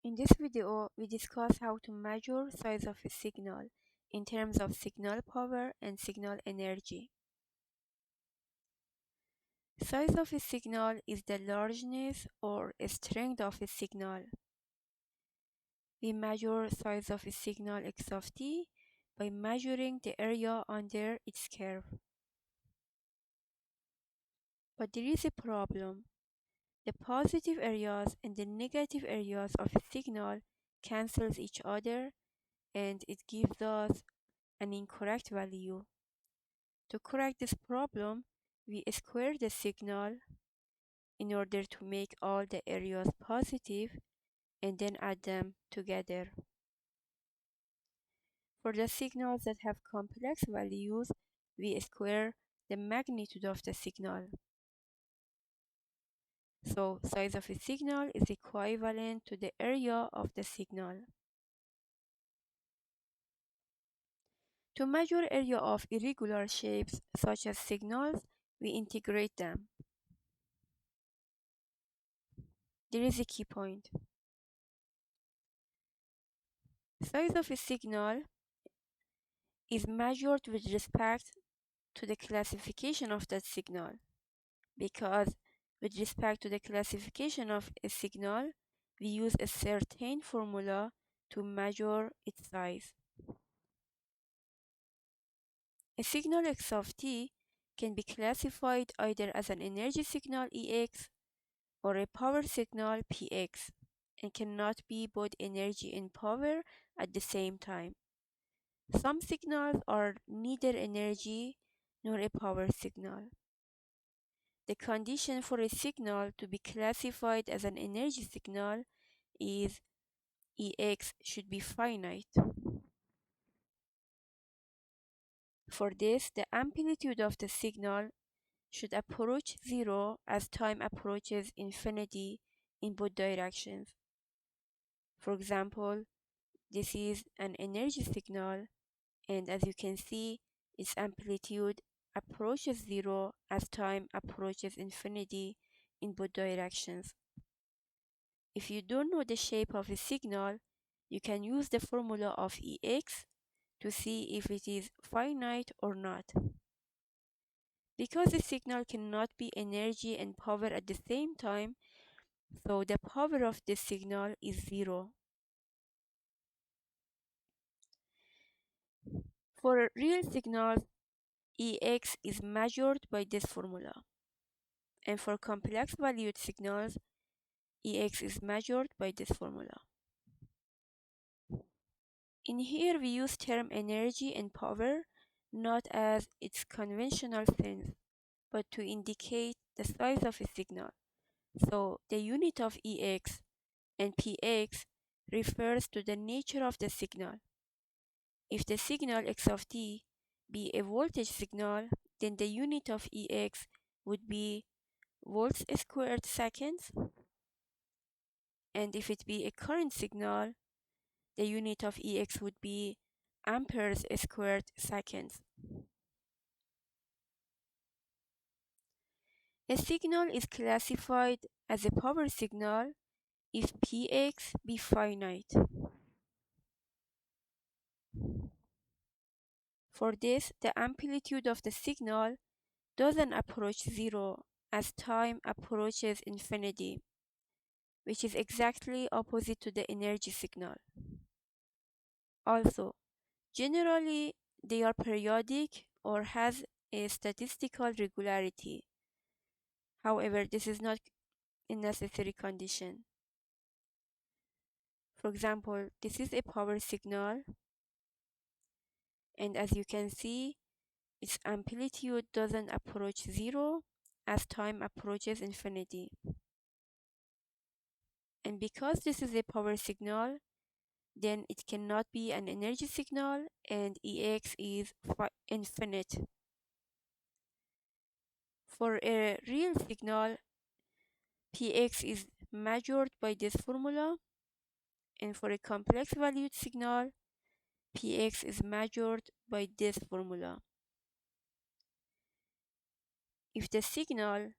In this video, we discuss how to measure size of a signal in terms of signal power and signal energy. Size of a signal is the largeness or strength of a signal. We measure size of a signal x of t by measuring the area under its curve. But there is a problem. The positive areas and the negative areas of a signal cancels each other, and it gives us an incorrect value. To correct this problem, we square the signal in order to make all the areas positive and then add them together. For the signals that have complex values, we square the magnitude of the signal. So size of a signal is equivalent to the area of the signal. To measure area of irregular shapes such as signals, we integrate them. There is a key point. Size of a signal is measured with respect to the classification of that signal, because with respect to the classification of a signal, we use a certain formula to measure its size. A signal x of t can be classified either as an energy signal Ex or a power signal Px, and cannot be both energy and power at the same time. Some signals are neither energy nor a power signal. The condition for a signal to be classified as an energy signal is Ex should be finite. For this, the amplitude of the signal should approach zero as time approaches infinity in both directions. For example, this is an energy signal, and as you can see, its amplitude approaches zero as time approaches infinity in both directions. If you don't know the shape of a signal, you can use the formula of Ex to see if it is finite or not. Because a signal cannot be energy and power at the same time, so the power of the signal is zero. For real signals, Ex is measured by this formula, and for complex valued signals, Ex is measured by this formula. In here we use term energy and power not as its conventional sense, but to indicate the size of a signal. So the unit of Ex and Px refers to the nature of the signal. If the signal x of t be a voltage signal, then the unit of Ex would be volts squared seconds, and if it be a current signal, the unit of Ex would be amperes squared seconds. A signal is classified as a power signal if Px be finite. For this, the amplitude of the signal doesn't approach zero as time approaches infinity, which is exactly opposite to the energy signal. Also, generally, they are periodic or has a statistical regularity. However, this is not a necessary condition. For example, this is a power signal, and as you can see, its amplitude doesn't approach zero as time approaches infinity. And because this is a power signal, then it cannot be an energy signal, and Ex is infinite. For a real signal, Px is measured by this formula, and for a complex valued signal, Px is measured by this formula. If the signal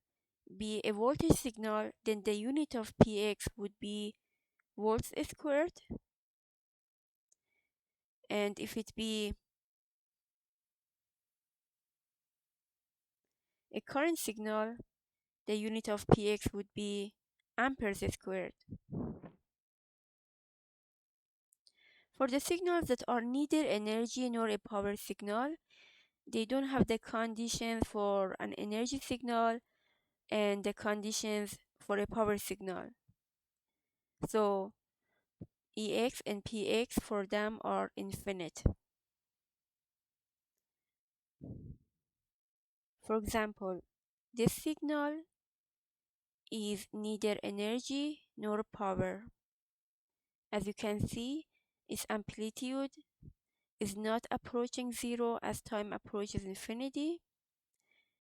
be a voltage signal, then the unit of Px would be volts squared, and if it be a current signal, the unit of px would be amperes squared. For the signals that are neither energy nor a power signal, they don't have the conditions for an energy signal and the conditions for a power signal. So Ex and Px for them are infinite. For example, this signal is neither energy nor power. As you can see, its amplitude is not approaching zero as time approaches infinity,